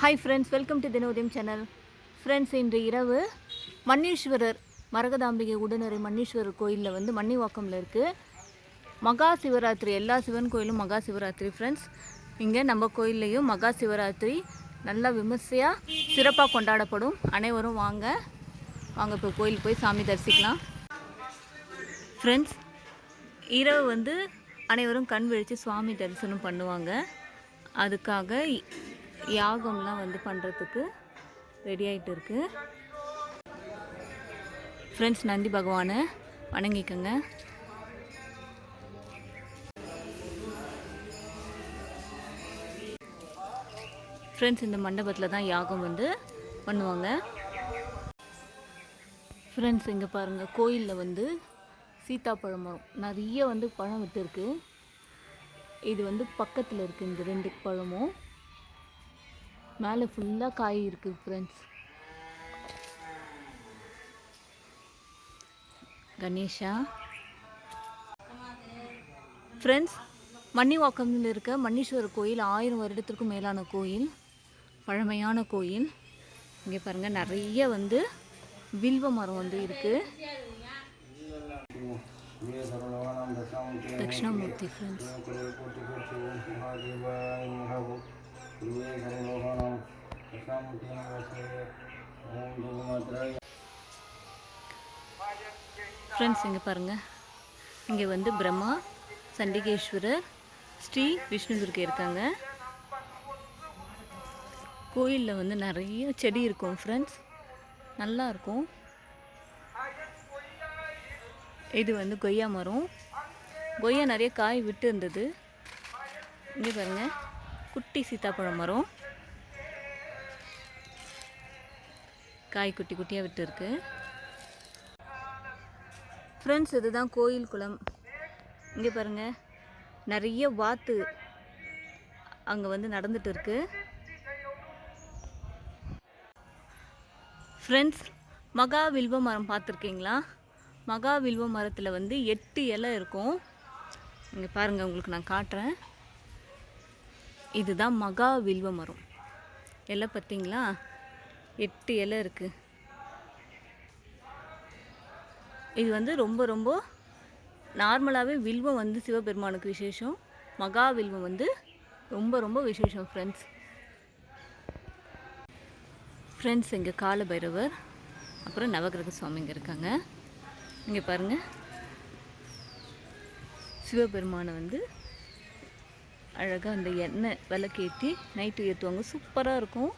Hi friends, welcome to Dinodayam channel. Friends, இன்று இரவு மன்னீஸ்வரர் மரகதாம்பிகை உடனரை மன்னீஸ்வரர் கோயிலில் வந்து மன்னிவாக்கமில் இருக்குது. மகா சிவராத்திரி, எல்லா சிவன் கோயிலும் மகா சிவராத்திரி. ஃப்ரெண்ட்ஸ், இங்கே நம்ம கோயில்லையும் மகா சிவராத்திரி நல்லா விமர்சையாக சிறப்பாக கொண்டாடப்படும். அனைவரும் வாங்க இப்போ கோயிலுக்கு போய் சாமி தரிசிக்கலாம். ஃப்ரெண்ட்ஸ், இரவு வந்து அனைவரும் கண் விழித்து சுவாமி தரிசனம் பண்ணுவாங்க. அதுக்காக யாகம்லாம் வந்து பண்ணுறதுக்கு ரெடி ஆகிட்டு இருக்கு. ஃப்ரெண்ட்ஸ், நந்தி பகவானை வணங்கிக்கோங்க. ஃப்ரெண்ட்ஸ், இந்த மண்டபத்தில் தான் யாகம் வந்து பண்ணுவாங்க. ஃப்ரெண்ட்ஸ், இங்கே பாருங்கள், கோயிலில் வந்து சீத்தாப்பழம் மரம் நிறைய வந்து பழம் விட்டுருக்கு. இது வந்து பக்கத்தில் இருக்குது. இந்த 2 பழமும் மேலே ஃபுல்லாக காய் இருக்குது. ஃப்ரெண்ட்ஸ், கணேஷா. ஃப்ரெண்ட்ஸ், மன்னிவாக்கமில் இருக்க மன்னீஸ்வரர் கோயில் 1000 வருடத்திற்கும் மேலான கோயில், பழமையான கோயில். இங்கே பாருங்கள், நிறைய வந்து வில்வ மரம் வந்து இருக்குது. தட்சிணாமூர்த்தி. ஃப்ரெண்ட்ஸ், ஃப்ரெண்ட்ஸ், இங்கே பாருங்கள், இங்கே வந்து பிரம்மா, சண்டிகேஸ்வரர், ஸ்ரீ விஷ்ணுதுர்க்கை இருக்காங்க. கோயிலில் வந்து நிறைய செடி இருக்கும். ஃப்ரெண்ட்ஸ், நல்லா இருக்கும். இது வந்து கொய்யா மரம். கொய்யா நிறைய காய் விட்டு இருந்தது. இங்கே பாருங்கள், குட்டி சீத்தாப்பழம் மரம், காய் குட்டி குட்டியாக விட்டு இருக்கு. ஃப்ரெண்ட்ஸ், இதுதான் கோயில் குளம். இங்கே பாருங்கள், நிறைய வாத்து அங்கே வந்து நடந்துட்டு இருக்கு. ஃப்ரெண்ட்ஸ், மகா வில்வ மரம் பார்த்துருக்கீங்களா? மகா வில்வ மரத்தில் வந்து 8 இலை இருக்கும். இங்கே பாருங்கள், உங்களுக்கு நான் காட்டுறேன். இதுதான் மகா வில்வ மரம். இலை பார்த்தீங்களா? 8 இலை இருக்குது. இது வந்து ரொம்ப ரொம்ப நார்மலாகவே வில்வம் வந்து சிவபெருமானுக்கு விசேஷம். மகா வில்வம் வந்து ரொம்ப ரொம்ப விசேஷம். ஃப்ரெண்ட்ஸ், இங்கே கால பைரவர், அப்புறம் நவகிரக சுவாமிங்க இருக்காங்க. இங்கே பாருங்கள், சிவபெருமானை வந்து அழகாக அந்த எண்ணெய் விளக்கேற்றி நைட்டு ஏற்றுவாங்க. சூப்பராக இருக்கும்.